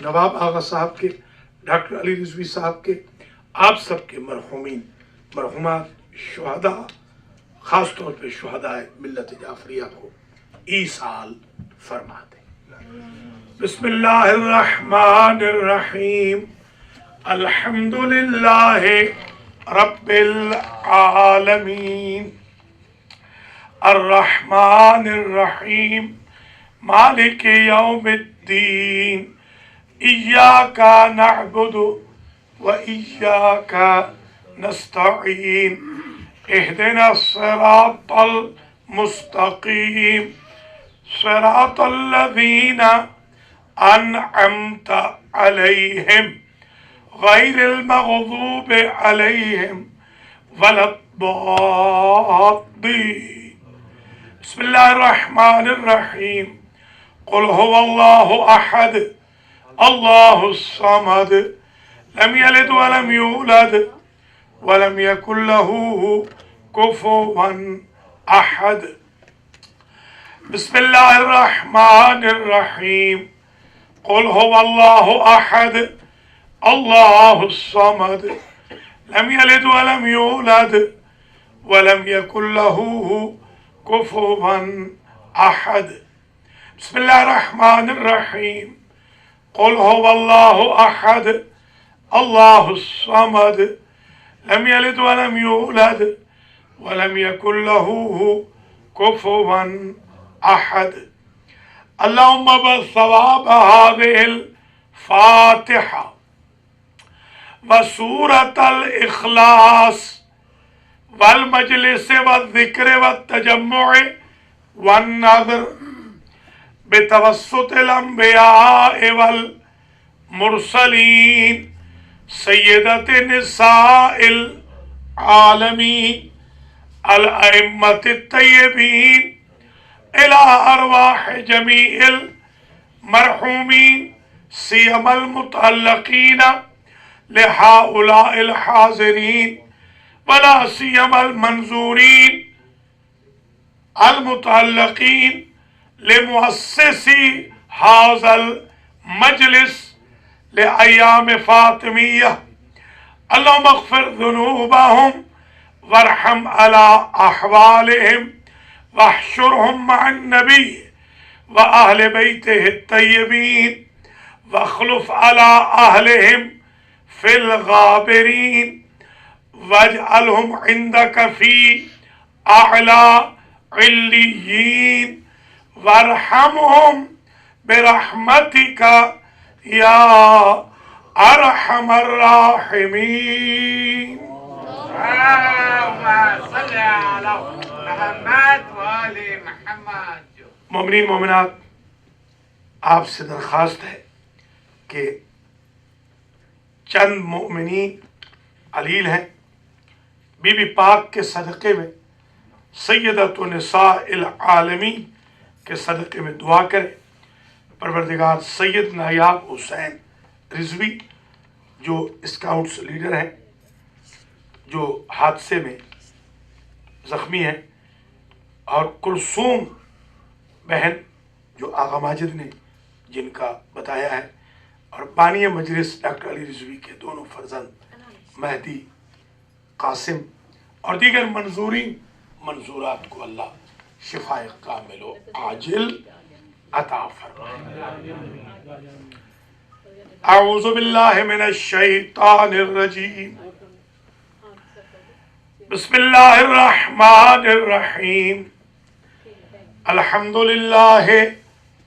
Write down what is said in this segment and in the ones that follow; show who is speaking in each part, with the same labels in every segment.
Speaker 1: نواب آغا صاحب کے، ڈاکٹر علی رضوی صاحب کے، آپ سب کے مرحومین مرحومات شہداء، خاص طور پہ شہداء ملت جعفریہ کو ایصال فرما دیں۔ بسم اللہ الرحمن الرحیم، الحمدللہ رب العالمین، الرحمن الرحیم، مالک یوم الدین، ایاک نعبد و ایاک نستعین، اہدنا الصراط المستقیم، صراط الذین انعمت علیہم غیر المغضوب علیہم ولا الضالین۔ بسم اللہ الرحمن الرحیم، قل هو اللہ احد اللہ الصمد لم یلد ولم یولد ولم یکن له کفوا احد۔ بسم اللہ الرحمن الرحیم، قل هو اللہ احد اللہ الصمد لم یلد ولم یولد ولم یکن له کفوا احد۔ بسم اللہ الرحمن الرحیم، قل هو اللہ احد اللہ الصمد لم یلد ولم یولد ولم یکن له کفوا احد۔ اللہم بثواب هذه الفاتحہ وسورة الإخلاص والمجلس والذکر والتجمع والنظر بتوسط الانبیاء والمرسلین سیدت نساء العالمین الائمة الطیبین الى ارواح جمیع المرحومین سیما المتعلقین لہؤلاء الحاضرین ولا سیما المنظورین المتعلقین لمؤسسی هذا المجلس لأیام فاطمیہ، اللہم اغفر ذنوبہم وارحم علی احوالہم واحشرہم مع النبی وآل بیتہ الطیبین واخلف علی اہلہم فی الغابرین واجعلہم عندک فی اعلی علیین وارحمہم برحمتک یا ارحم الراحمین۔
Speaker 2: اللہم صلی علی محمد و آل محمد۔
Speaker 1: مومنین مومنات، آپ سے درخواست ہے کہ چند مومنین علیل ہیں، بی بی پاک کے صدقے میں سیدۃ نساء العالمین کے صدقے میں دعا کریں۔ پروردگار سید نایاب حسین رضوی جو اسکاؤٹس لیڈر ہیں، جو حادثے میں زخمی ہیں، اور کلثوم بہن جو آغا ماجد نے جن کا بتایا ہے، اور بانی مجلس ڈاکٹر علی رضوی کے دونوں فرزند مہدی قاسم اور دیگر منظورین منظورات کو اللہ شفاء کامل و عاجل عطا فرمائے۔ اعوذ باللہ من الشیطان الرجیم، بسم اللہ الرحمن الرحیم، الحمدللہ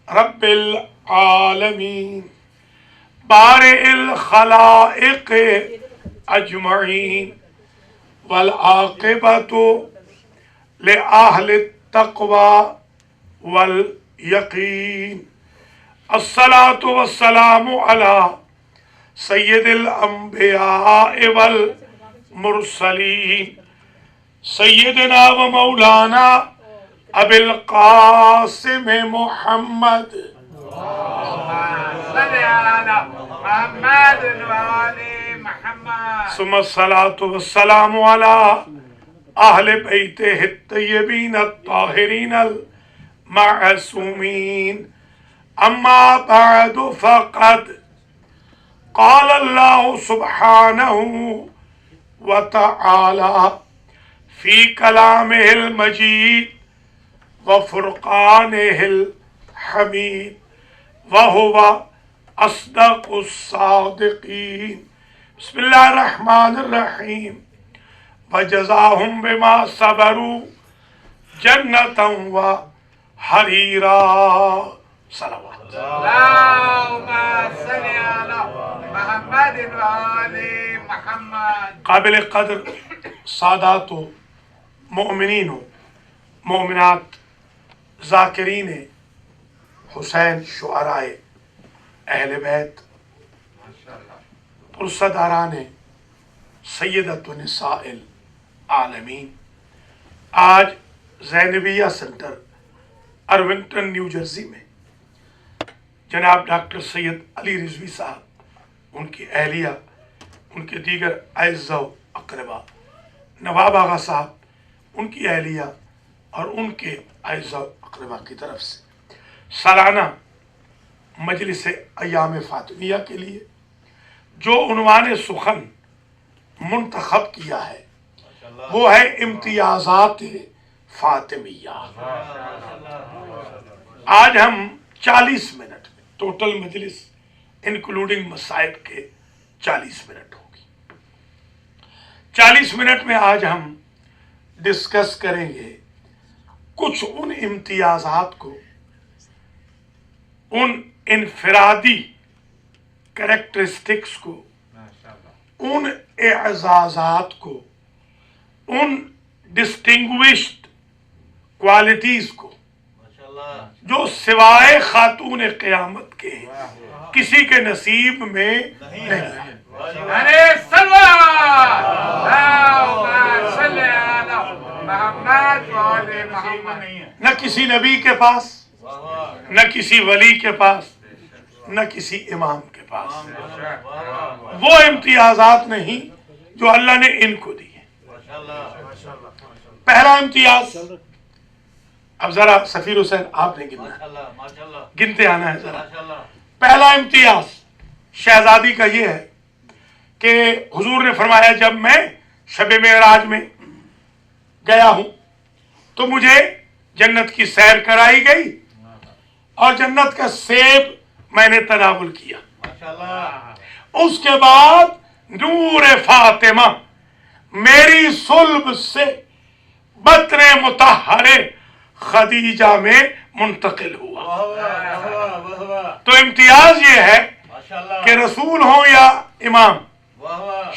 Speaker 1: رب العالمین بارئ الخلائق اجمعین والعاقبۃ لأہل التقوی والیقین، الصلاۃ والسلام علی سید الانبیاء والمرسلین سیدنا و مولانا ابی القاسم محمد
Speaker 2: صلی علی محمد و آل محمد،
Speaker 1: ثم الصلاۃ والسلام علی اہل بیتہ الطیبین الطاہرین المعصومین أما بعد فقد قال الله سبحانه وتعالى في كلامه المجيد وفرقانه الحميد وهو أصدق الصادقين بسم الله الرحمن الرحيم وجزاهم بما صبروا جنة وحريرا صلوات
Speaker 2: اللهم صل على محمد وآل محمد.
Speaker 1: قابل قدر سادات و مؤمنین و مؤمنات ذاکرین حسین شعرائے اہل بیت پرصداران سیدۃ نساء العالمین، آج زینبیہ سینٹر ارونگٹن نیو جرسی میں جناب ڈاکٹر سید علی رضوی صاحب، ان کی اہلیہ، ان کے دیگر اعزاء و اقربا، نواب آغا صاحب، ان کی اہلیہ اور ان کے اعزاء و اقربا کی طرف سے سالانہ مجلس ایام فاطمیہ کے لیے جو عنوان سخن منتخب کیا ہے وہ ہے امتیازات فاطمیہ۔ آج ہم 40 منٹ میں ٹوٹل مجلس انکلوڈنگ مسائب کے 40 منٹ ہوگی، 40 منٹ میں آج ہم ڈسکس کریں گے کچھ ان امتیازات کو، ان انفرادی کریکٹرسٹکس کو، ان اعزازات کو، ان ڈسٹنگوشڈ کوالٹیز کو جو سوائے خاتون قیامت کے کسی کے نصیب میں نہیں ہے۔
Speaker 2: ارے صلی علی محمد وآل محمد.
Speaker 1: نہ کسی نبی کے پاس، نہ کسی ولی کے پاس، نہ کسی امام کے پاس وہ امتیازات نہیں جو اللہ نے ان کو دی ہے۔ پہلا امتیاز، اب ذرا سفیر حسین آپ نے گنتے آنا ہے ذرا۔ پہلا امتیاز شہزادی کا یہ ہے کہ حضور نے فرمایا جب میں شب معراج میں گیا ہوں تو مجھے جنت کی سیر کرائی گئی اور جنت کا سیب میں نے تناول کیا۔ اس کے بعد نور فاطمہ میری صلب سے بطن مطہرے خدیجہ میں منتقل ہوا۔ تو امتیاز یہ ہے کہ رسول ہوں یا امام،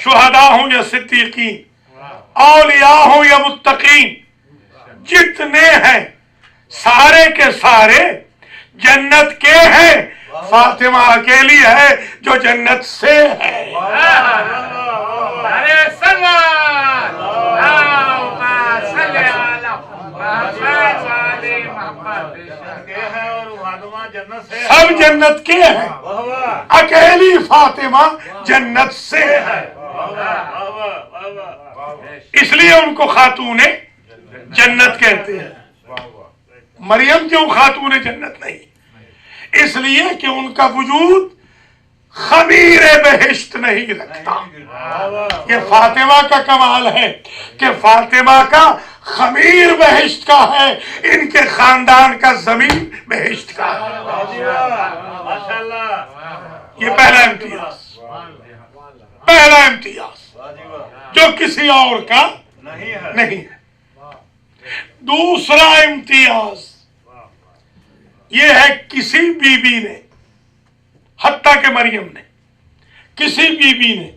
Speaker 1: شہداء ہوں یا صدیقین، اولیاء ہوں یا متقین، جتنے ہیں سارے کے سارے جنت کے ہیں، فاطمہ اکیلی ہے جو جنت سے ہے۔
Speaker 2: ارے صلی
Speaker 1: سب جنت کے ہیں، اکیلی فاطمہ جنت سے ہے۔ اس لیے ان کو خاتون جنت کہتے ہیں۔ مریم کیوں خاتون جنت نہیں؟ اس لیے کہ ان کا وجود خمیر بہشت نہیں رکھتا۔ یہ فاطمہ کا کمال ہے کہ فاطمہ کا خمیر بہشت کا ہے، ان کے خاندان کا زمین بہشت کا ہے۔ یہ پہلا امتیاز، پہلا امتیاز جو کسی اور کا نہیں ہے۔ دوسرا امتیاز یہ ہے کسی بی بی نے، حتیٰ کہ مریم نے، کسی بی بی نے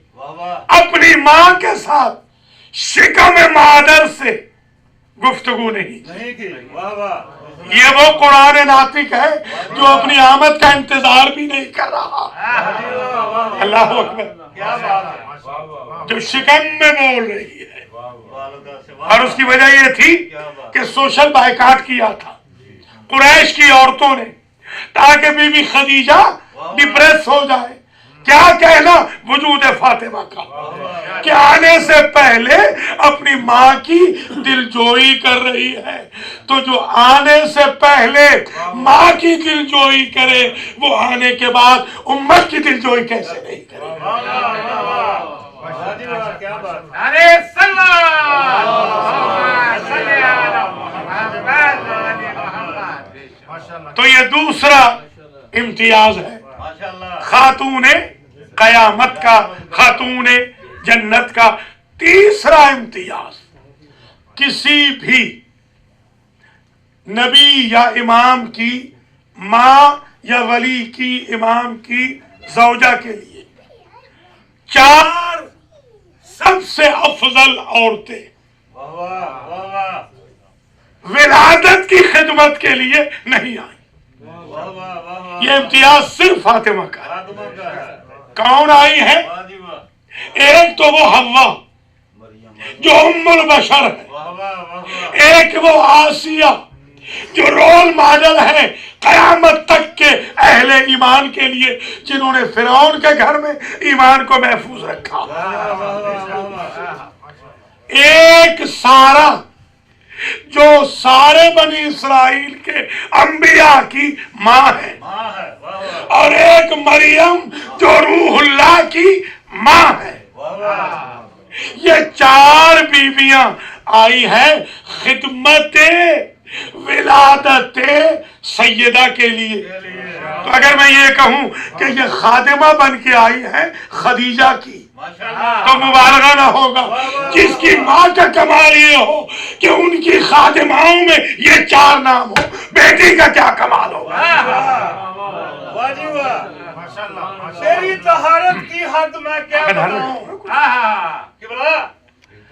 Speaker 1: اپنی ماں کے ساتھ شکم مادر سے گفتگو نہیں کی۔ یہ وہ قرآن ناطق ہے جو اپنی آمد کا انتظار بھی نہیں کر رہا۔ اللہ اکبر، جو شکم میں بول رہی ہے، اور اس کی وجہ یہ تھی کہ سوشل بائیکاٹ کیا تھا قریش کی عورتوں نے تاکہ بی بی خدیجہ ڈپریس ہو جائے۔ کیا کہنا وجود فاطمہ کا، کہ آنے سے پہلے اپنی ماں کی دلجوئی کر رہی ہے، تو جو آنے سے پہلے ماں کی دلجوئی کرے وہ آنے کے بعد امت کی دلجوئی کیسے نہیں کرے؟
Speaker 2: ارے صلی
Speaker 1: تو یہ دوسرا امتیاز ہے خاتون قیامت کا، خاتون جنت کا۔ تیسرا امتیاز، کسی بھی نبی یا امام کی ماں یا ولی کی امام کی زوجہ کے لیے 4 سب سے افضل عورتیں ولادت کی خدمت کے لیے نہیں آئیں۔ یہ امتیاز صرف فاطمہ کا ہے۔ کون آئی ہے؟ ایک تو وہ حوا جو ام البشر ہے، ایک وہ آسیہ جو رول ماڈل ہے قیامت تک کے اہل ایمان کے لیے، جنہوں نے فرعون کے گھر میں ایمان کو محفوظ رکھا، ایک سارہ جو سارے بنی اسرائیل کے انبیاء کی ماں ہے، اور ایک مریم جو روح اللہ کی ماں ہے۔ یہ 4 بیویاں آئی ہیں خدمت ولادت سیدہ کے لیے۔ تو اگر میں یہ کہوں کہ یہ خادمہ بن کے آئی ہے خدیجہ کی، تو مبالغہ نہ ہوگا۔ جس کی ماں کا کمال یہ ہو کہ ان کی خادماؤں میں یہ 4 نام ہو، بیٹی کا کیا کمال ہوگا؟
Speaker 3: تیری طہارت کی حد میں کیا بتاؤں؟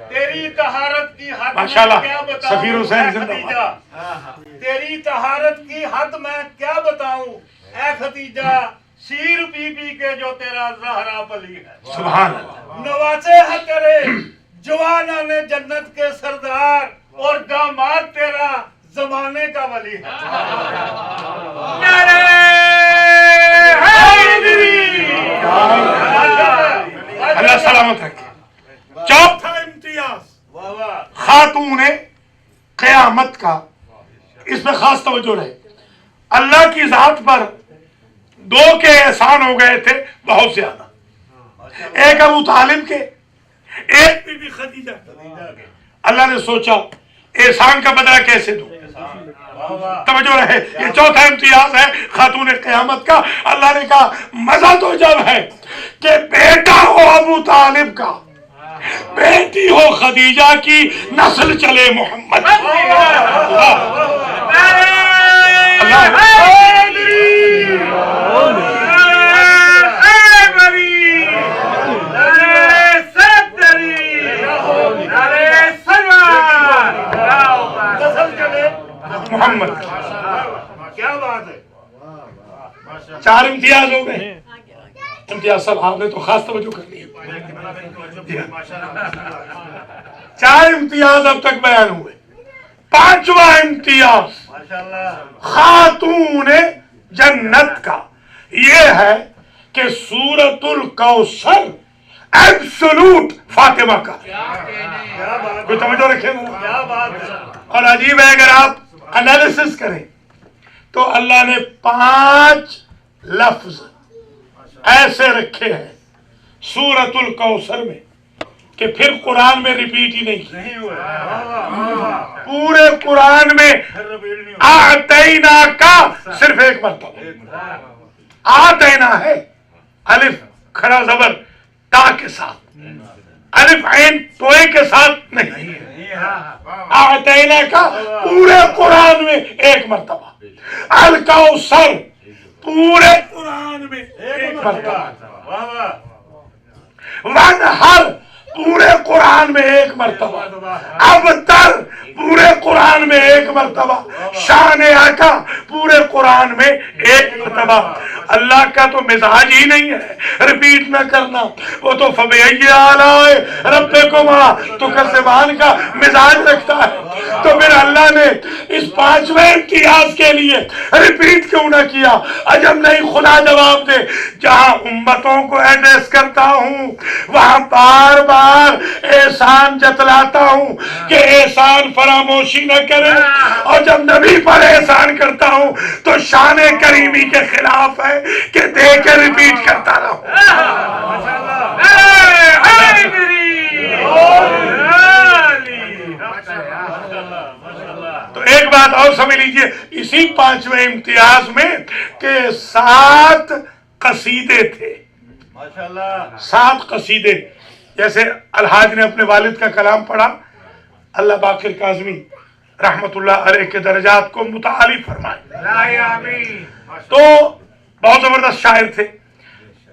Speaker 3: تیری طہارت کی حد میں کیا بتاؤں؟
Speaker 1: سفیر حسین زندہ
Speaker 3: باد۔ تیری طہارت کی حد میں کیا بتاؤں اے خدیجہ، شیر بی بی کے جو تیرا زہرا پلی ہے۔
Speaker 1: سبحان اللہ۔
Speaker 3: نوازے ہیں تیرے جوانان جنت کے سردار، اور داماد تیرا زمانے کا ولی ہے۔
Speaker 1: اللہ سلامت رکھے۔ چوتھا امتیاز خاتون قیامت کا، اس میں خاص توجہ رہے۔ اللہ کی ذات پر 2 کے احسان ہو گئے تھے بہت زیادہ، ایک ابو طالب کے، ایک بی بی خدیجہ کے۔ اللہ نے سوچا احسان کا بدلہ کیسے دوں؟ توجہ رہے، یہ چوتھا امتیاز ہے خاتون قیامت کا۔ اللہ نے کہا مزہ تو جب ہے کہ بیٹا ہو ابو طالب کا، بیٹی ہو خدیجہ کی، نسل چلے محمد۔ محمد،
Speaker 3: کیا بات ہے۔
Speaker 1: 4 امتیاز ہو گئے۔ امتیاز صاحب آپ نے تو خاص توجہ کر لی۔ 4 امتیاز اب تک بیان ہوئے۔ 5واں امتیاز خاتون جنت کا یہ ہے کہ سورۃ الکوثر ایبسولوٹ فاطمہ کا۔ کوئی توجہ رکھے گا؟ اور عجیب ہے اگر آپ انالیسس کریں تو اللہ نے 5 لفظ ایسے رکھے ہیں سورۃ الکوثر میں کہ پھر قرآن میں ریپیٹ ہی نہیں ہوا۔ پورے قرآن میں آتینا کا صرف 1 مرتبہ آتینا ہے، الف کھڑا زبر تا کے ساتھ، الف عین توئے کے ساتھ نہیں۔ آتینا کا پورے قرآن میں 1 مرتبہ، الکوثر پورے قرآن میں 1 مرتبہ، وانہر پورے قرآن میں 1 مرتبہ، ابتر پورے قرآن میں 1 مرتبہ، شان آقا پورے قرآن میں 1 مرتبہ۔ اللہ کا تو مزاج ہی نہیں ہے ریپیٹ نہ کرنا، وہ تو فَبِأَيِّ آلَاءِ رَبِّكُمَا تُكَذِّبَانِ کا مزاج رکھتا ہے۔ تو پھر اللہ نے اس 5ویں امتیاز کے لیے ریپیٹ کیوں نہ کیا؟ عجب نہیں، خدا جواب دے، جہاں امتوں کو ایڈریس کرتا ہوں وہاں بار بار بار احسان جتلاتا ہوں کہ احسان فراموشی نہ کرے، اور جب نبی پر احسان کرتا ہوں تو شان کریمی کے خلاف ہے کہ دے کے ریپیٹ کرتا رہوں۔ تو ایک بات اور سمجھ لیجئے اسی 5ویں امتیاز میں کہ 7 قصیدے تھے، 7 قصیدے، جیسے الحاج نے اپنے والد کا کلام پڑھا، اللہ باقر کاظمی رحمت اللہ علیہ کے درجات کو متعالی فرمائے، تو بہت زبردست شاعر تھے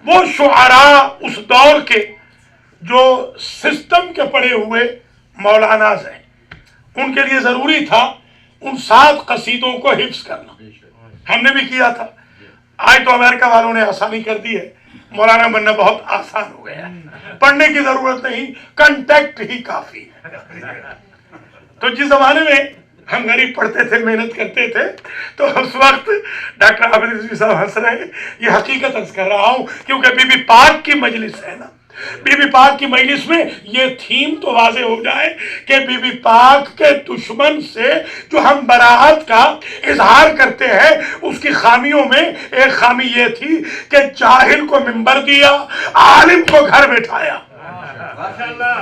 Speaker 1: وہ۔ شعراء اس دور کے جو سسٹم کے پڑے ہوئے مولاناز ہیں، ان کے لیے ضروری تھا ان 7 قصیدوں کو حفظ کرنا، ہم نے بھی کیا تھا۔ آج تو امریکہ والوں نے آسانی کر دی ہے، مولانا بننا بہت آسان ہو گیا ہے، پڑھنے کی ضرورت نہیں، کنٹیکٹ ہی کافی ہے۔ تو جس زمانے میں ہم غریب پڑھتے تھے، محنت کرتے تھے، تو اس وقت ڈاکٹر عابد رضوی صاحب ہنس رہے ہیں، یہ حقیقت عرض کر رہا ہوں کیونکہ بی بی پاک کی مجلس ہے نا، بی بی پاک کی مجلس میں یہ تھیم تو واضح ہو جائے کہ بی بی پاک کے دشمن سے جو ہم براعت کا اظہار کرتے ہیں، اس کی خامیوں میں ایک خامی یہ تھی کہ جاہل کو منبر دیا، عالم کو گھر بٹھایا۔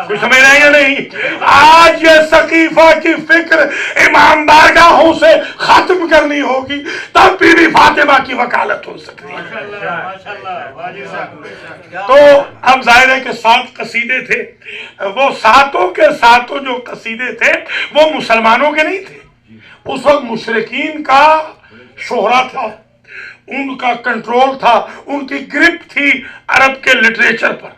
Speaker 1: کچھ سمجھ رہے ہیں یا نہیں؟ آج یہ سقیفہ کی فکر امام بارگاہوں سے ختم کرنی ہوگی، تب بی بی فاطمہ کی وکالت ہو سکتی ہے۔ تو اب ظاہر ہے کہ 7 قصیدے تھے، وہ 7 کے 7 جو قصیدے تھے وہ مسلمانوں کے نہیں تھے، اس وقت مشرکین کا شہرہ تھا، ان کا کنٹرول تھا، ان کی گرپ تھی عرب کے لٹریچر پر،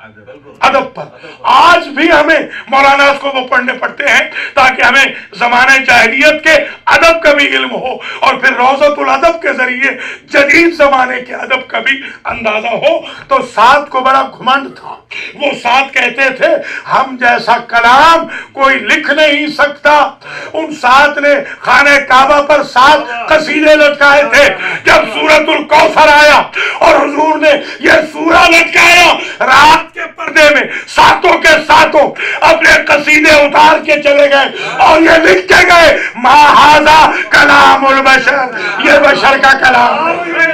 Speaker 1: ادب پر۔ آج بھی ہمیں مولانا کو وہ پڑھنے پڑتے ہیں تاکہ ہمیں زمانہ جاہلیت کے ادب کا بھی علم ہو، اور پھر روضۃ الادب کے ذریعے جدید زمانے کے ادب کا بھی اندازہ ہو۔ تو 7 کو بڑا گھمنڈ تھا، وہ 7 کہتے تھے ہم جیسا کلام کوئی لکھ نہیں سکتا۔ ان 7 نے خانہ کعبہ پر 7 قصیدے لٹکائے تھے۔ جب سورۃ الکوثر آیا اور حضور نے یہ سورہ لٹکایا، رات کے پردے میں 7 کے 7 اپنے قصیدے اتار کے چلے گئے اور یہ لکھ کے گئے ما ھذا کلام البشر، یہ بشر کا کلام ہے۔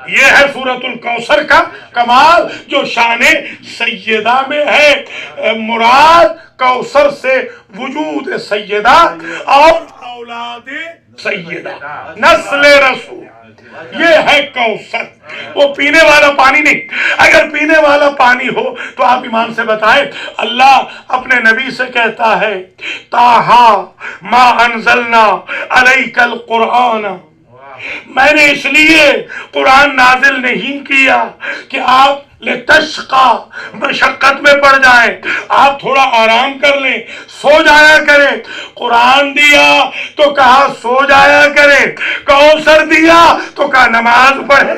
Speaker 1: یہ ہے سورۃ الکوثر کا کمال جو شان سیدہ میں ہے۔ مراد کوثر سے وجود سیدہ اور اولاد سیدہ، نسل رسول، یہ ہے کوثر۔ وہ پینے والا پانی نہیں، اگر پینے والا پانی ہو تو آپ ایمان سے بتائیں، اللہ اپنے نبی سے کہتا ہے طٰہٰ ما انزلنا علیک القرآن، میں نے اس لیے قرآن نازل نہیں کیا کہ آپ لتشقا، مشقت میں پڑ جائیں، آپ تھوڑا آرام کر لیں، سو جایا کریں۔ قرآن دیا تو کہا سو جایا کریں، کوثر دیا تو کہا نماز پڑھیں۔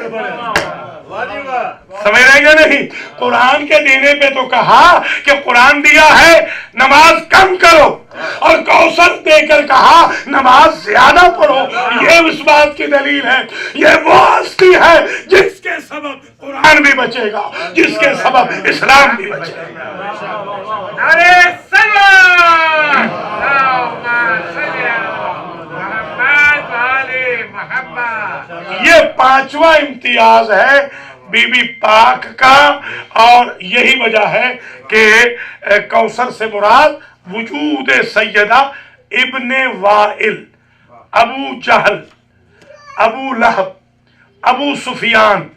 Speaker 1: سمجھ رہے گا نہیں؟ قرآن کے دینے پہ تو کہا کہ قرآن دیا ہے نماز کم کرو، اور کوثر دے کر کہا نماز زیادہ پڑھو۔ یہ اس بات کی دلیل ہے، یہ وہ ہستی ہے جس کے سبب قرآن بھی بچے گا، جس کے سبب اسلام بھی بچے گا۔
Speaker 2: نعرہ سلام،
Speaker 1: یہ 5واں امتیاز ہے بی بی پاک کا، اور یہی وجہ ہے کہ کوثر سے مراد وجود سیدہ ابن وائل، ابو جہل، ابو لہب، ابو سفیان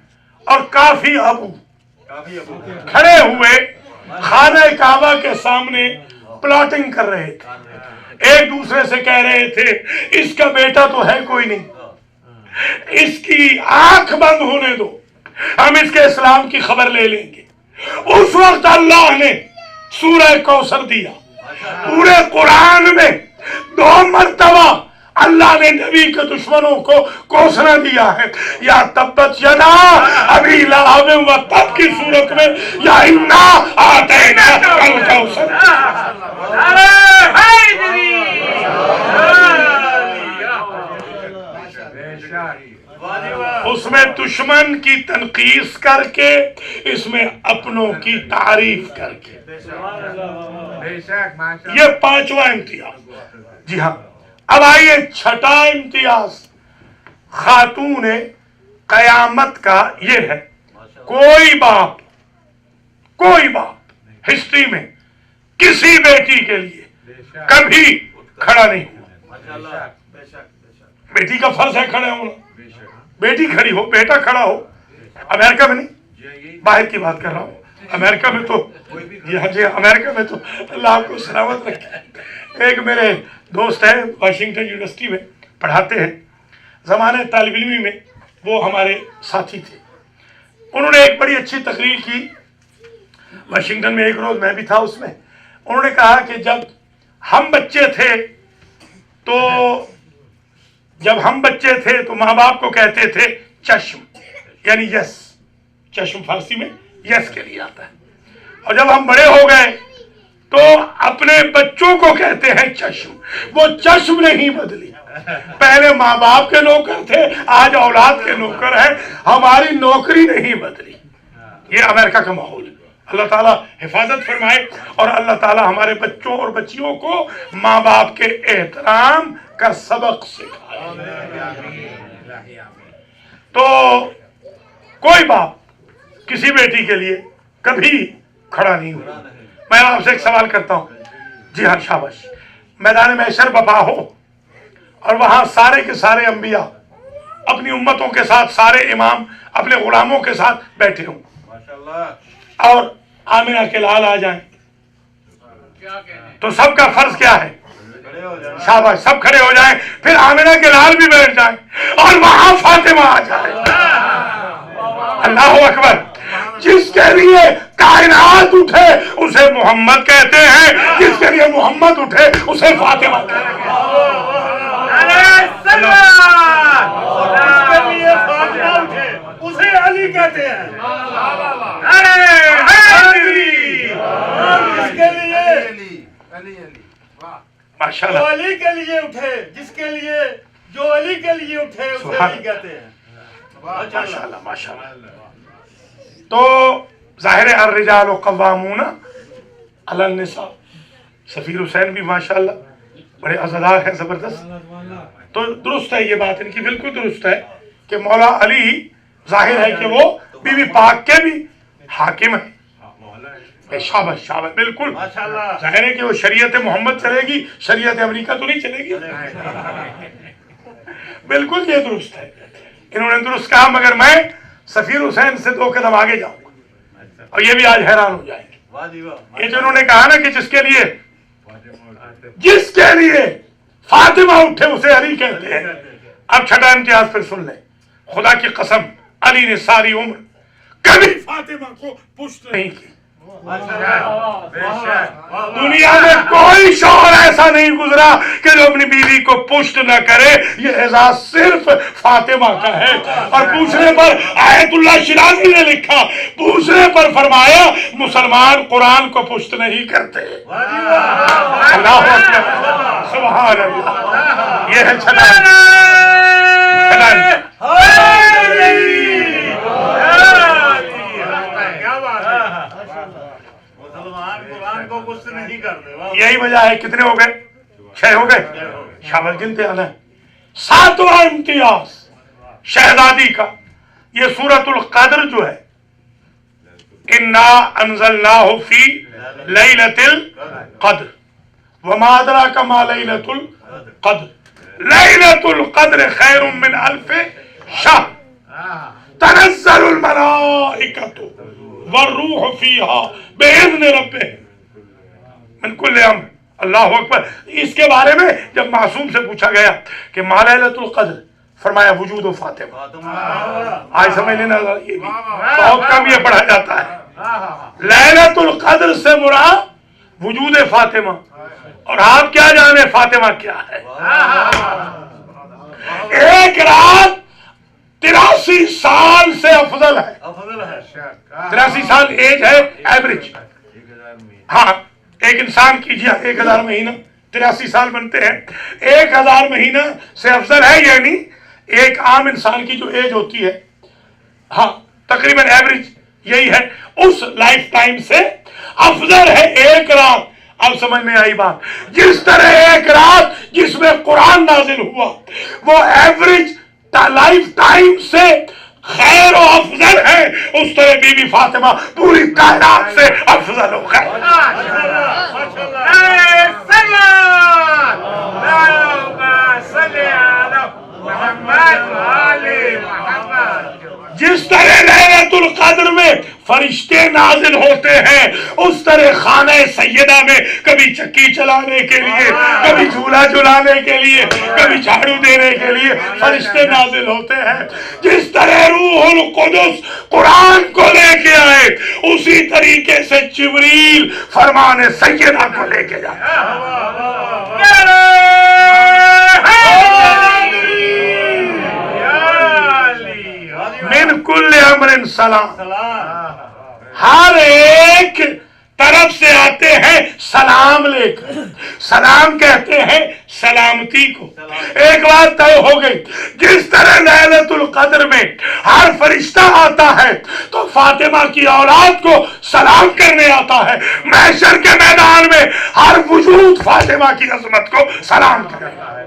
Speaker 1: اور کافی ابو کھڑے ہوئے خانہ کعبہ کے سامنے پلاٹنگ کر رہے تھے، ایک دوسرے سے کہہ رہے تھے اس کا بیٹا تو ہے کوئی نہیں، اس کی آنکھ بند ہونے دو، ہم اس کے اسلام کی خبر لے لیں گے۔ اس وقت اللہ نے سورہ کوثر دیا۔ پورے قرآن میں 2 مرتبہ اللہ نے نبی کے دشمنوں کو کوثر دیا ہے، یا تبت یدا ابی لہب و تب کی صورت میں، یا انا آتیناک الکوثر۔ اس میں دشمن کی تنقیص کر کے، اس میں اپنوں کی تعریف کر کے. یہ پانچواں امتیاز. جی ہاں، اب آئیے چھٹا امتیاز خاتون قیامت کا. یہ ہے کوئی باپ ہسٹری میں کسی بیٹی کے لیے کبھی کھڑا نہیں ہوا. بیٹی کا فرض ہے کھڑے ہونا. بیٹی کھڑی ہو، بیٹا کھڑا ہو. امریکہ میں نہیں، باہر کی بات کر رہا ہوں. امریکہ میں تو امریکہ میں تو اللہ آپ کو سلامت رکھے. ایک میرے دوست ہیں واشنگٹن یونیورسٹی میں پڑھاتے ہیں. زمانے طالب علمی میں وہ ہمارے ساتھی تھے. انہوں نے ایک بڑی اچھی تقریر کی واشنگٹن میں. ایک روز میں بھی تھا اس میں. انہوں نے کہا کہ جب ہم بچے تھے تو ماں باپ کو کہتے تھے چشم، یعنی یس. چشم فارسی میں یس کے لیے آتا ہے. اور جب ہم بڑے ہو گئے تو اپنے بچوں کو کہتے ہیں چشم. وہ چشم نہیں بدلی. پہلے ماں باپ کے نوکر تھے، آج اولاد کے نوکر ہیں. ہماری نوکری نہیں بدلی. یہ امریکہ کا ماحول ہے. اللہ تعالیٰ حفاظت فرمائے اور اللہ تعالیٰ ہمارے بچوں اور بچیوں کو ماں باپ کے احترام کا سبق سکھائے. تو کوئی باپ کسی بیٹی کے لیے کبھی کھڑا نہیں ہوا. میں آپ سے ایک سوال کرتا ہوں. جی ہاں، شاباش. میدان محشر بپا ہو اور وہاں سارے کے سارے انبیاء اپنی امتوں کے ساتھ، سارے امام اپنے غلاموں کے ساتھ بیٹھے ہوں اور آمنہ کے لال آ جائیں تو سب کا فرض کیا ہے؟ شاباش، سب کھڑے ہو جائیں. پھر آمنہ کے لال بھی بیٹھ جائیں اور وہاں فاطمہ آ جائے. اللہ اکبر. جس کے لیے کائنات اٹھے اسے محمد کہتے ہیں، جس کے لیے محمد اٹھے اسے فاطمہ کہتے ہیں.
Speaker 3: اسے علی کہتے ہیں.
Speaker 1: ماشاءاللہ.
Speaker 3: علی کے لیے اٹھے، جس کے لیے جو علی کے لیے اٹھے اسے علی کہتے ہیں.
Speaker 1: ماشاءاللہ ماشاءاللہ. تو ظاہر الرجال قوامون علی النساء. سفیر حسین بھی ماشاءاللہ بڑے عزادار ہیں، زبردست. تو درست ہے یہ بات ان کی، بالکل درست ہے کہ مولا علی ظاہر ہے کہ وہ بی بی پاک کے بھی حاکم ہیں. شاباش شاباش. بالکل ظاہر ہے کہ وہ شریعت محمد چلے گی، شریعت امریکہ تو نہیں چلے گی. بالکل یہ درست ہے. انہوں نے درست کہا، مگر میں سفیر حسین سے 2 قدم آگے جاؤں گا اور یہ بھی آج حیران ہو جائیں گے. یہ جو انہوں نے کہا نا کہ جس کے لیے فاطمہ اٹھے اسے علی کہتے ہیں. اب چھٹا امتیاز پھر سن لیں. خدا کی قسم علی نے ساری عمر کبھی فاطمہ کو پشت نہیں کی. دنیا میں کوئی شوہر ایسا نہیں گزرا کہ جو اپنی بیوی کو پشت نہ کرے. یہ اعزاز صرف فاطمہ کا ہے. اور پوچھنے پر آیت اللہ شیرازی نے لکھا، پوچھنے پر فرمایا مسلمان قرآن کو پشت نہیں کرتے. اللہ اکبر، سبحان اللہ. یہ ہے یہی وجہ ہے. کتنے ہو گئے؟ 6 ہو گئے. شامل گنتے آنا ہے. 7واں امتیاز شہزادی کا. یہ سورۃ القدر جو ہے، انا انزلناہ فی لیلۃ القدر وما ادراک ما لیلۃ القدر لیلۃ القدر خیر من الف شہر تنزل الملائکۃ والروح فیہا بإذن ربہم من کل امر. اللہ اکبر. اس کے بارے میں جب معصوم سے پوچھا گیا کہ ما لیلۃ القدر، فرمایا وجود و فاطمہ. آج سمجھ لینا، یہ بھی بہت کم یہ پڑھا جاتا ہے. لیلۃ القدر سے مراد وجود فاطمہ. اور آپ کیا جانے فاطمہ کیا ہے؟ ایک رات 83 سال سے افضل ہے. 83 سال ایج ہے ایوریج. ہاں، ایک انسان کی 1000 مہینہ 83 سال بنتے ہیں. 1000 مہینہ سے افضل ہے، یعنی ایک عام انسان کی جو ایج ہوتی ہے ہاں تقریباً ایوریج یہی ہے، اس لائف ٹائم سے افضل ہے ایک رات. اب سمجھ میں آئی بات؟ جس طرح ایک رات جس میں قرآن نازل ہوا وہ ایوریج لائف ٹائم سے خیر و افضل ہے، اس طرح بی بی فاطمہ پوری کائنات سے افضل و خیر. جس طرح لیلۃ القدر میں فرشتے نازل ہوتے ہیں اس طرح خانہ سیدہ میں کبھی چکی چلانے کے لیے، کبھی جھولا جھلانے کے لیے، کبھی جھاڑو دینے کے لیے فرشتے نازل ہوتے ہیں. جس طرح روح القدس قرآن کو لے کے آئے اسی طریقے سے جبریل فرمان سیدہ کو لے کے جائے. من کل امر سلام، ہر ایک طرف سے آتے ہیں سلام لے کر. سلام کہتے ہیں سلامتی کو. ایک بات طے ہو گئی، جس طرح لیلۃ القدر میں ہر فرشتہ آتا ہے تو فاطمہ کی اولاد کو سلام کرنے آتا ہے، محشر کے میدان میں ہر وجود فاطمہ کی عظمت کو سلام کرتا ہے.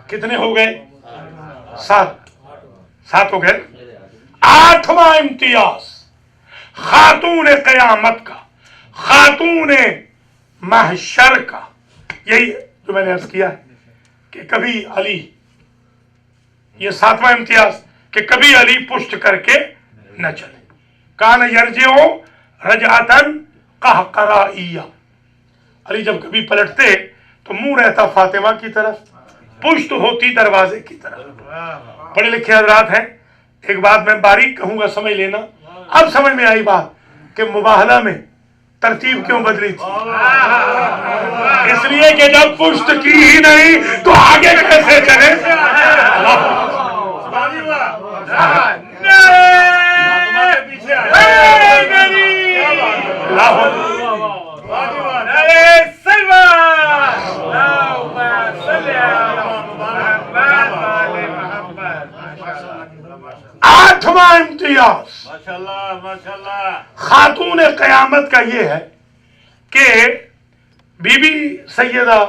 Speaker 1: کتنے ہو گئے؟ 7 ہو گئے. 8واں امتیاز خاتون قیامت کا، خاتون محشر کا. یہی جو میں نے عرض کیا ہے کہ کبھی علی، یہ 7واں امتیاز کہ کبھی علی پشت کر کے نہ چلے. کان یرجعو رجعتن قہقرائیہ، علی جب کبھی پلٹتے تو منہ رہتا فاطمہ کی طرف، پشت ہوتی دروازے کی طرف. پڑھے لکھے حضرات ہیں، ایک بات میں باریک کہوں گا سمجھ لینا. اب سمجھ میں آئی بات کہ مباہلہ میں ترتیب کیوں بدلی تھی. اس لیے کہ جب پشت کی ہی نہیں تو آگے کیسے چلے. آٹھواں امتیاز خاتون قیامت کا یہ ہے کہ بی بی سیدہ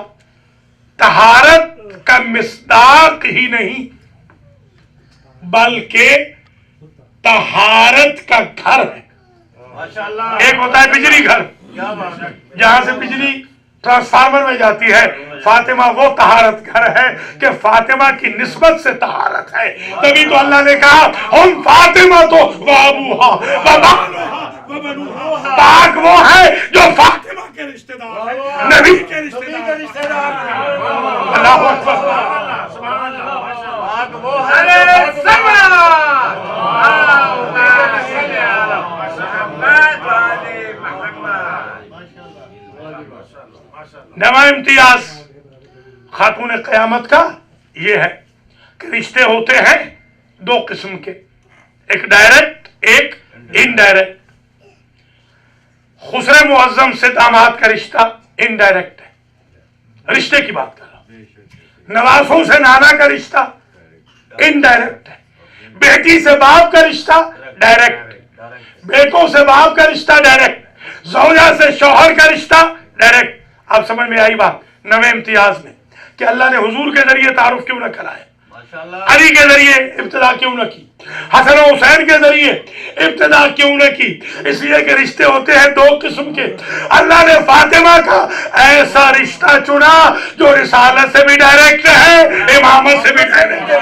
Speaker 1: طہارت کا مصداق ہی نہیں بلکہ طہارت کا گھر ہے. ایک ہوتا ہے بجلی گھر، جہاں سے بجلی ٹرانسفارمر میں جاتی ہے. فاطمہ وہ طہارت گھر ہے کہ فاطمہ کی نسبت سے طہارت ہے. تبھی تو اللہ نے کہا ہم فاطمہ تو وابوہا وبنوہا، پاک وہ ہے جو فاطمہ کے رشتہ دار ہیں، نبی کے رشتہ دار ہیں. اللہ اکبر. پاک وہ ہے نواں امتیاز خاتون قیامت کا یہ ہے کہ رشتے ہوتے ہیں 2 قسم کے، ایک ڈائریکٹ ایک انڈائریکٹ. خسرے معظم سے داماد کا رشتہ انڈائریکٹ ہے، رشتے کی بات کر رہا ہوں. نواسوں سے نانا کا رشتہ انڈائریکٹ ہے. بیٹی سے باپ کا رشتہ ڈائریکٹ، بیٹوں سے باپ کا رشتہ ڈائریکٹ، زوجہ سے شوہر کا رشتہ ڈائریکٹ. اب سمجھ میں آئی بات نویں امتیاز میں کہ اللہ نے حضور کے ذریعے تعارف کیوں نہ کرایا، علی کے ذریعے ابتدا کیوں نہ کی، حسن و حسین کے ذریعے ابتدا کیوں نہ کی. اس لیے کہ رشتے ہوتے ہیں 2 قسم کے. اللہ نے فاطمہ کا ایسا رشتہ چنا جو رسالت سے بھی ڈائریکٹ ہے، امامت سے بھی ڈائریکٹ ہے.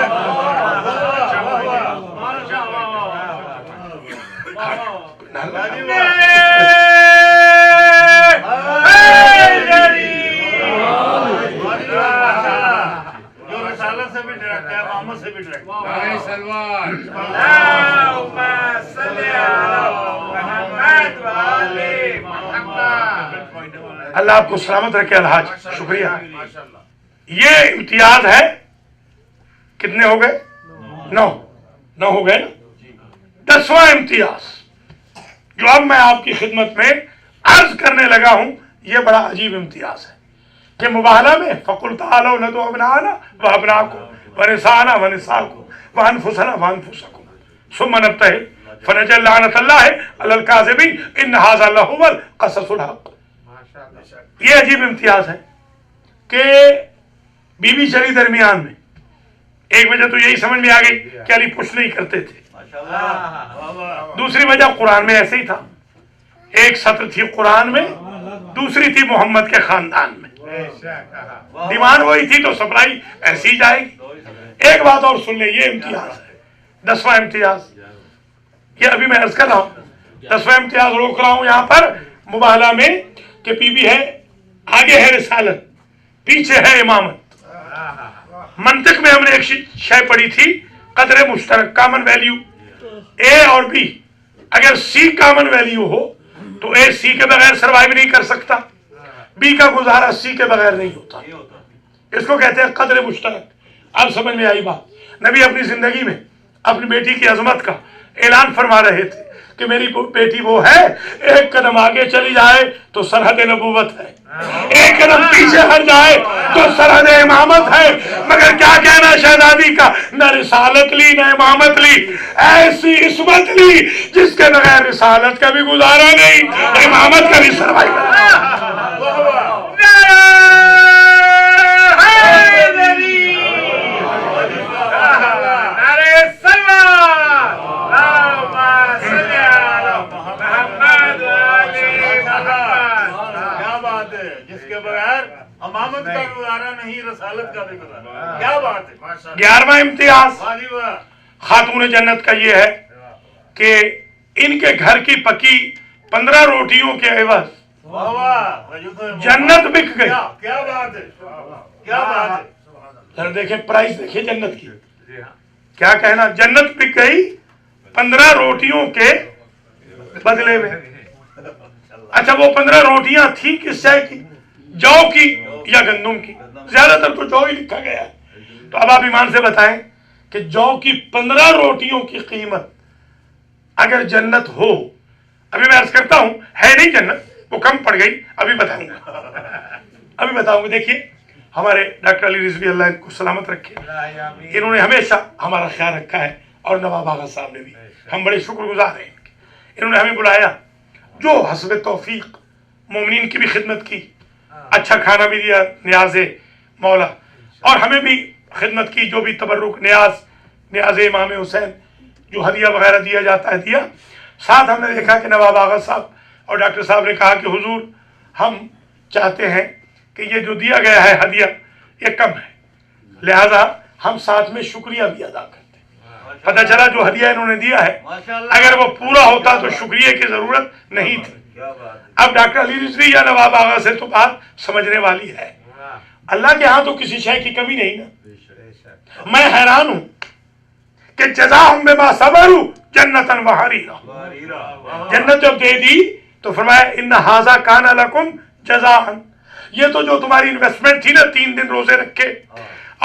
Speaker 1: اللہ آپ کو سلامت رکھے الحاج، شکریہ. یہ امتیاز ہے. کتنے ہو گئے؟ 9 ہو گئے نا. 10واں امتیاز جو اب میں آپ کی خدمت میں عرض کرنے لگا ہوں، یہ بڑا عجیب امتیاز ہے کہ مباہلہ میں فَقُلْ تَعَالَوْا نَدْعُ أَبْنَاءَنَا وَأَبْنَاءَكُمْ وَنِسَاءَنَا وَنِسَاءَكُمْ وَأَنفُسَنَا وَأَنفُسَكُمْ ثُمَّ نَبْتَهِلْ فَنَجْعَلْ لَعْنَةَ اللَّهِ عَلَى الْكَاذِبِينَ إِنَّ هَذَا لَهُوَ الْقَصَصُ الْحَقُّ۔ یہ عجیب امتیاز ہے کہ بی بی چلی درمیان میں، ایک وجہ تو یہی سمجھ میں آ گئی کہ علی پوچھ نہیں کرتے تھے، دوسری وجہ قرآن میں ایسے ہی تھا، ایک سطر تھی قرآن میں، دوسری تھی محمد کے خاندان میں، ڈیمانڈ وہی تھی تو سپلائی ایسی ہی جائے گی۔ ایک بات اور سن لیں، یہ امتیاز ہے 10واں امتیاز، یہ ابھی میں عرض کر رہا ہوں 10واں امتیاز روک رہا ہوں یہاں پر مباہلہ میں کہ بی بی ہے، آگے ہے رسالت، پیچھے ہے امامت۔ منطق میں ہم نے ایک شے پڑھی تھی، قدر مشترک، کامن ویلیو، اے اور بی، اگر سی کامن ویلیو ہو تو اے سی کے بغیر سروائیو نہیں کر سکتا، بی کا گزارا سی کے بغیر نہیں ہوتا، اس کو کہتے ہیں قدر مشترک۔ اب سمجھ میں آئی بات، نبی اپنی زندگی میں اپنی بیٹی کی عظمت کا اعلان فرما رہے تھے کہ میری بیٹی وہ ہے، ایک قدم آگے چلی جائے تو سرحد نبوت ہے، ایک قدم پیچھے ہٹ جائے تو سرحد امامت ہے۔ مگر کیا کہنا شہزادی کا، نہ رسالت لی نہ امامت لی، ایسی عصمت لی جس کے بغیر رسالت کا بھی گزارا نہیں، امامت کا بھی سروائیو۔
Speaker 3: امامت کا گزارا نہیں، رسالت کا بھی گزارا، کیا بات ہے۔
Speaker 1: 11واں امتیاز خاتون جنت کا یہ ہے کہ ان کے گھر کی پکی 15 روٹیوں کے عوض جنت بک گئی۔
Speaker 3: کیا بات ہے، کیا بات ہے۔
Speaker 1: ذرا دیکھیں پرائز، دیکھیں جنت کی، کیا کہنا، جنت بک گئی 15 روٹیوں کے بدلے میں۔ اچھا وہ 15 روٹیاں تھیں کس شے کی، جو کی یا گندم کی؟ زیادہ تر تو جو ہی لکھا گیا ہے۔ تو اب آپ ایمان سے بتائیں کہ جو کی 15 روٹیوں کی قیمت اگر جنت ہو، ابھی میں عرض کرتا ہوں ہے نہیں جنت، وہ کم پڑ گئی، ابھی بتاؤں گا، دیکھیے ہمارے ڈاکٹر علی رضوی اللہ ان کو سلامت رکھے، انہوں نے ہمیشہ ہمارا خیال رکھا ہے، اور نواب آغا صاحب نے بھی، ہم بڑے شکر گزار ہیں ان کے، انہوں نے ہمیں بلایا، جو حسب توفیق مومنین کی بھی خدمت کی، اچھا کھانا بھی دیا نیاز مولا، اور ہمیں بھی خدمت کی، جو بھی تبرک نیاز امام حسین جو ہدیہ وغیرہ دیا جاتا ہے دیا۔ ساتھ ہم نے دیکھا کہ نواب آغا صاحب اور ڈاکٹر صاحب نے کہا کہ حضور ہم چاہتے ہیں کہ یہ جو دیا گیا ہے ہدیہ یہ کم ہے، لہذا ہم ساتھ میں شکریہ بھی ادا کرتے ہیں۔ پتہ چلا جو ہدیہ انہوں نے دیا ہے اگر وہ پورا ہوتا تو شکریہ کی ضرورت نہیں تھی۔ اب ڈاکٹر علی رضوی یا نواب آغا سے تو بات سمجھنے والی ہے، اللہ کے ہاں تو کسی شے کی کمی نہیں نا۔ میں حیران ہوں کہ جزاہم بما صبروا جنتا وحریرا، جنت جب دے دی تو فرمایا ان ھذا کان لکم جزاء، یہ تو جو تمہاری انویسٹمنٹ تھی نا، 3 دن روزے رکھے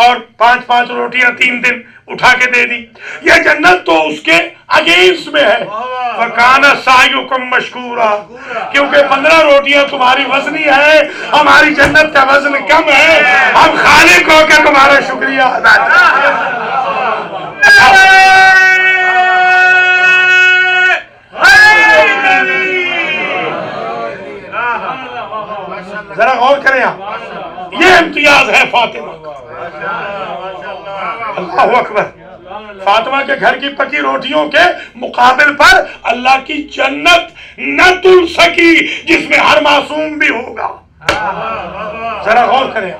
Speaker 1: اور 5 روٹیاں 3 دن اٹھا کے دے دی، یہ جنت تو اس کے اگینسٹ میں ہے۔ فَكَانَ سَعْيُكُمْ مَشْكُورًا، کیونکہ 15 روٹیاں تمہاری وزنی ہے، ہماری جنت کا وزن کم ہے، ہم خالق ہو کے تمہارا شکریہ ادا کرتے ہیں۔ ذرا غور کریں آپ، یہ امتیاز ہے فاطمہ کا۔ اللہ اکبر، فاطمہ کے گھر کی پکی روٹیوں کے مقابل پر اللہ کی جنت نہ تل سکی جس میں ہر معصوم بھی ہوگا۔ ذرا غور کریں،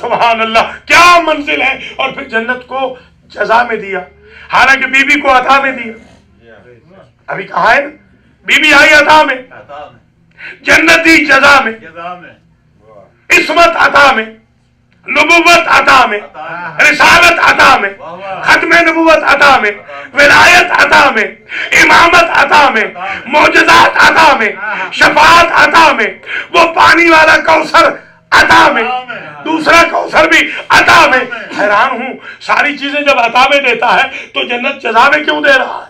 Speaker 1: سبحان اللہ، کیا منزل ہے۔ اور پھر جنت کو جزا میں دیا، حالانکہ بی بی کو عطا میں دیا، ابھی کہا ہے نا، بی بی آئی عطا میں، جنت دی جزا میں، عصمت عطا میں، نبوت عطا میں، رسالت عطا میں، ختم نبوت عطا میں، ولایت عطا میں، امامت عطا میں، معجزات عطا میں، شفاعت عطا میں، وہ پانی والا کوثر عطا میں، دوسرا کوثر بھی عطا میں۔ حیران ہوں، ساری چیزیں جب عطا میں دیتا ہے تو جنت جزا میں کیوں دے رہا ہے؟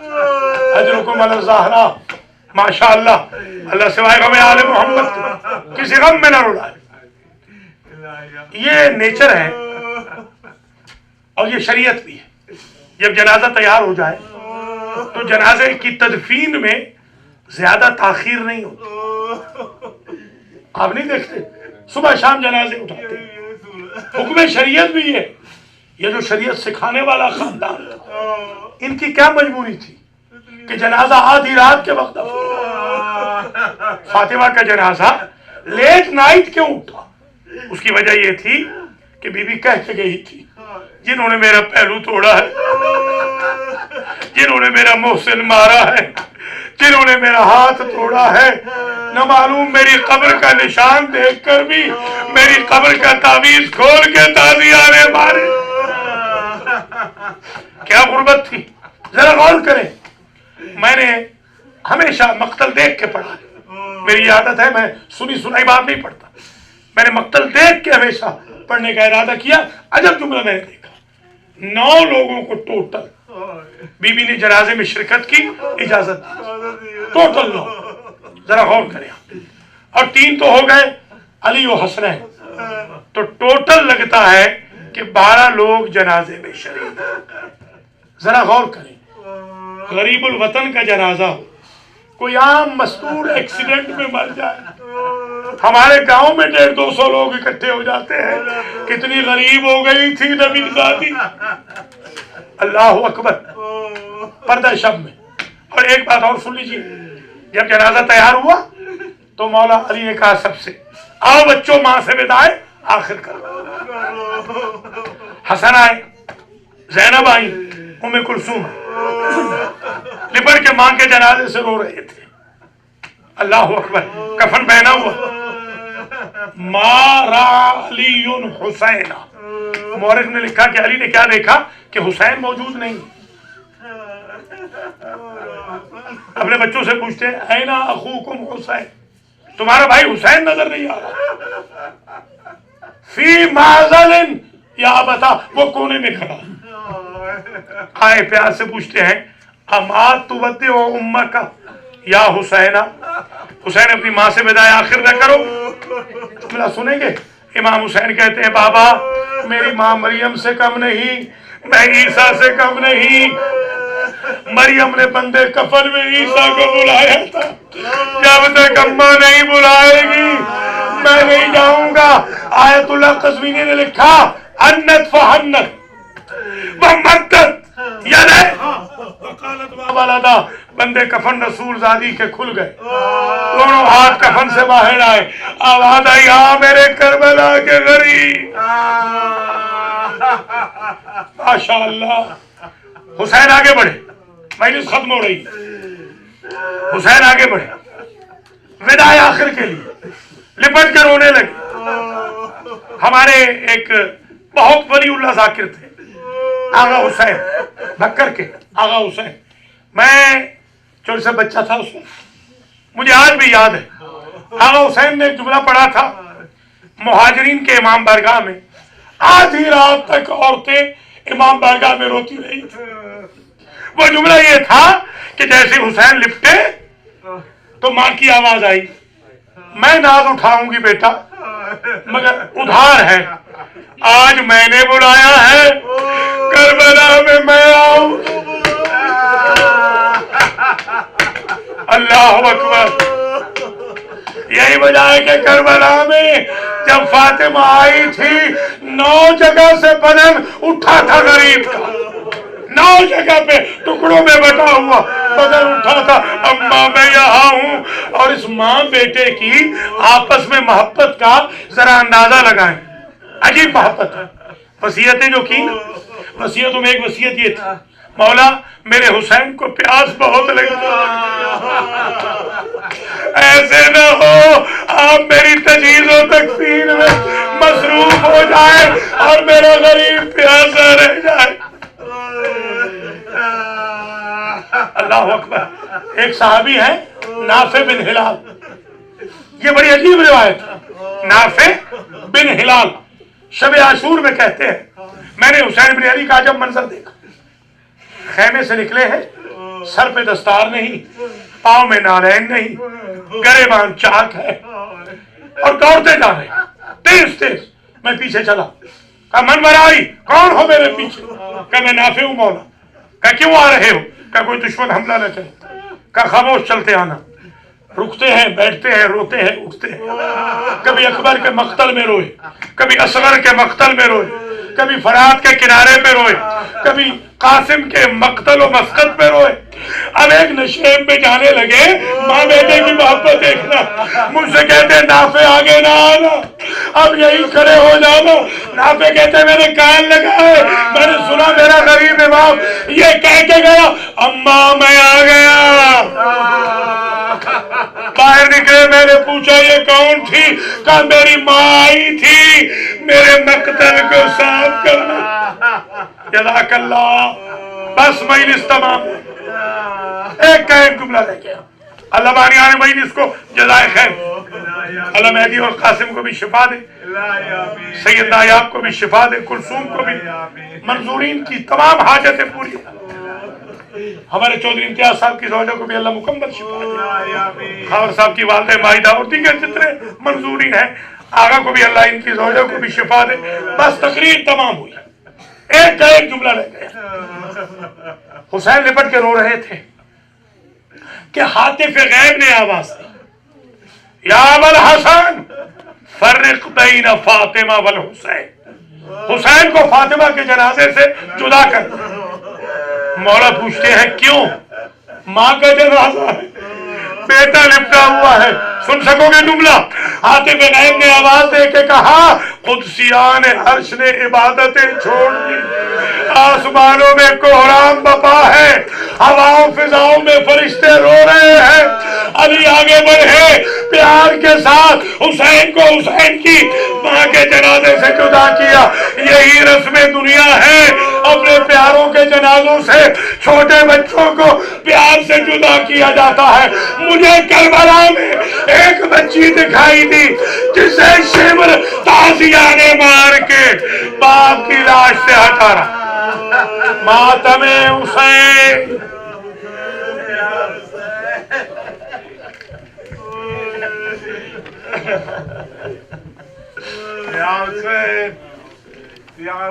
Speaker 1: اجرکم علی الزہرا، ماشاءاللہ، اللہ سوائے غم آل محمد کے کسی غم میں نہ رلائے۔ یہ نیچر ہے اور یہ شریعت بھی ہے۔ جب جنازہ تیار ہو جائے تو جنازے کی تدفین میں زیادہ تاخیر نہیں ہوتی۔ آپ نہیں دیکھتے صبح شام جنازے اٹھاتے ہیں، حکم شریعت بھی ہے۔ یہ جو شریعت سکھانے والا خاندان تھا، ان کی کیا مجبوری تھی کہ جنازہ آدھی رات کے وقت فاطمہ کا جنازہ لیٹ نائٹ کیوں اٹھا؟ اس کی وجہ یہ تھی کہ بی بی کہہ کے گئی تھی جنہوں نے میرا پہلو توڑا ہے، جنہوں نے میرا محسن مارا ہے، جنہوں نے میرا ہاتھ توڑا ہے، نہ معلوم میری قبر کا نشان دیکھ کر بھی میری قبر کا تعویذ کھول کے تازیانے مارے۔ کیا غربت تھی، ذرا غور کریں۔ میں نے ہمیشہ مقتل دیکھ کے پڑھا ہے، میری عادت ہے، میں سنی سنائی بات نہیں پڑھتا، میں نے مقتل دیکھ کے ہمیشہ پڑھنے کا ارادہ کیا۔ عجب جملہ میں نے دیکھا، 9 لوگوں کو ٹوٹل بی بی نے جنازے میں شرکت کی اجازت دی، ٹوٹل 9، ذرا غور کریں۔ اور 3 تو ہو گئے علی و حسنین، تو ٹوٹل لگتا ہے کہ 12 لوگ جنازے میں شریک۔ ذرا غور کریں، غریب الوطن کا جنازہ ہو، کوئی عام مستور ایکسیڈنٹ میں مر جائے، ہمارے گاؤں میں 150-200 لوگ اکٹھے ہو جاتے ہیں، کتنی غریب ہو گئی تھی نبی زادی۔ اللہ اکبر، پردہ شب میں۔ اور ایک بات اور سن لیجیے، جب جنازہ تیار ہوا تو مولا علی نے کہا سب سے، آؤ بچوں ماں سے وداع آخر کرو۔ حسن آئے، زینب آئی، ام کلثوم لپٹ کے ماں کے جنازے سے رو رہے تھے۔ اللہ اکبر، کفن پہنا ہوا۔ مارا علی حسین، مورخ نے لکھا کہ علی نے کیا دیکھا کہ حسین موجود نہیں۔ اپنے بچوں سے پوچھتے ہیں اینا اخوکم حسین، تمہارا بھائی حسین نظر نہیں آ رہا۔ فی معزل یا بتا، وہ کونے میں کھڑا۔ آئے پیار سے پوچھتے ہیں اما تودع امک یا حسین، حسین اپنی ماں سے وداع آخر نہ کرو۔ جملہ سنیں گے، امام حسین کہتے ہیں بابا میری ماں مریم سے کم نہیں، میں عیسیٰ سے کم نہیں۔ مریم نے بندے کفن میں عیسیٰ کو بلایا تھا، جب تک اماں نہیں بلائے گی میں نہیں جاؤں گا۔ آیت اللہ قزوینی نے لکھا انت فہنت ومدت یعنی وقالت والدہ، بندے کفن رسول زادی کے کھل گئے، دونوں ہاتھ کفن سے باہر آئے، آواز آئی آ میرے کربلا کے غریب۔ ماشاءاللہ، حسین آگے بڑھے، مجلس ختم ہو رہی، حسین آگے بڑھے وداع آخر کے لیے، لپٹ کر رونے لگے۔ ہمارے ایک بہت ولی اللہ ذاکر تھے، آغا حسین بکر کے آغا حسین، میں چھوٹے سے بچہ تھا اس وقت، مجھے آج بھی یاد ہے آغا حسین نے ایک جملہ پڑھا تھا مہاجرین کے امام بارگاہ میں، آدھی رات تک عورتیں امام بارگاہ میں روتی رہی تھی۔ وہ جملہ یہ تھا کہ جیسے حسین لپٹے تو ماں کی آواز آئی میں ناز اٹھاؤں گی بیٹا مگر ادھار ہے، آج میں نے بلایا ہے، کربلا میں آؤں۔ اللہ اکبر، یہی وجہ ہے کہ کربلا میں جب فاطمہ آئی تھی 9 جگہ سے بدن اٹھا تھا غریب کا، 9 جگہ پہ ٹکڑوں میں بٹا ہوا بدن اٹھا تھا۔ اماں میں یہاں ہوں، اور اس ماں بیٹے کی آپس میں محبت کا ذرا اندازہ لگائیں، عجیب محبت ہے۔ وصیتیں جو کی، وصیتوں میں ایک وصیت یہ تھی مولا میرے حسین کو پیاس بہت لگتی، ایسے نہ ہو آپ میری تجہیز و تکفین میں مصروف ہو جائے اور میرا غریب پیاسا رہ جائے۔ اللہ اکبر۔ ایک صحابی ہے نافع بن ہلال، یہ بڑی عجیب روایت ہے، نافع بن ہلال شب عاشور میں کہتے ہیں میں نے حسین بن علی کا عجب منظر دیکھا، خیمے سے نکلے ہیں سر پہ دستار نہیں، پاؤں میں نالین نہیں، گریبان چاک ہے، اور دوڑتے جا رہے ہیں تیز تیز۔ میں پیچھے چلا، کہا من برائی، کون ہو میرے پیچھے؟ کہا میں نافع ہوں مولا۔ کہا کیوں آ رہے ہو؟ کہا کوئی دشمن حملہ نہ کرے۔ کہا خاموش چلتے آنا۔ رکتے ہیں، بیٹھتے ہیں، روتے ہیں، اٹھتے ہیں۔ کبھی اکبر کے مقتل میں روئے، کبھی اصغر کے مقتل میں روئے، کبھی فرات کے کنارے پہ روئے، کبھی قاسم کے مقتل و مسقط پہ روئے۔ اب ایک نشیب میں جانے لگے، ماں بیٹے کی محبت دیکھنا، مجھ سے کہتے نافع آگے نہ آنا، اب یہی کھڑے ہو جانا۔ نافع کہتے میرے کان لگائے، میں نے سنا میرا غریب امام یہ کہہ کے گیا اماں میں آ گیا۔ باہر نکلے، میں نے پوچھا یہ کون تھی؟ کہا میری ماں آئی تھی میرے مقتل کو صاف کرنا۔ جزاک اللہ۔ بس مجلس تمام۔ ایک کا ایک جملہ رہ گیا۔ اللہ بانیان مجلس کو جزائے خیر، اللہ مہدی اور قاسم کو بھی شفا دے، سیدنا ایاب کو بھی شفا دے، کلثوم کو بھی، منظورین کی تمام حاجتیں پوری۔ ہمارے چودھری امتیاز صاحب کی زوجہ کو بھی اللہ مکمل شفا دے، خاور صاحب کی والدہ مائدہ اور دیگر جتنے منظورین ہیں، آغا کو بھی اللہ ان کی زوجہ کو بھی شفا دے۔ بس تقریر تمام ہوئی، ایک کا ایک جملہ رہ گیا۔ حسین لپٹ کے رو رہے تھے کہ حاطف غیب نے آواز دی، یا ابا الحسن فرق بین فاطمہ والحسین، حسین کو فاطمہ کے جنازے سے جدا کر۔ مولا پوچھتے ہیں کیوں؟ ماں کا جنازہ ہے، بیٹا لپٹا ہوا ہے، سن سکو گے جملہ؟ حاطف غیب نے آواز دے کے کہا قدسیان عرش نے عبادتیں چھوڑ دی، آسمانوں میں کوہرام بپا ہے، ہواؤں فضاؤں میں فرشتے رو رہے ہیں۔ علی آگے بڑھے، پیار کے ساتھ حسین کو حسین کی ماں کے جنازے سے جدا کیا۔ یہی رسم دنیا ہے، اپنے پیاروں کے جنازوں سے چھوٹے بچوں کو پیار سے جدا کیا جاتا ہے۔ مجھے کربلا میں ایک بچی دکھائی دی جسے شمر تازیہ نے مار کے باپ کی لاش سے ہٹا رہا۔ ماتم حسین، یا حسین، یا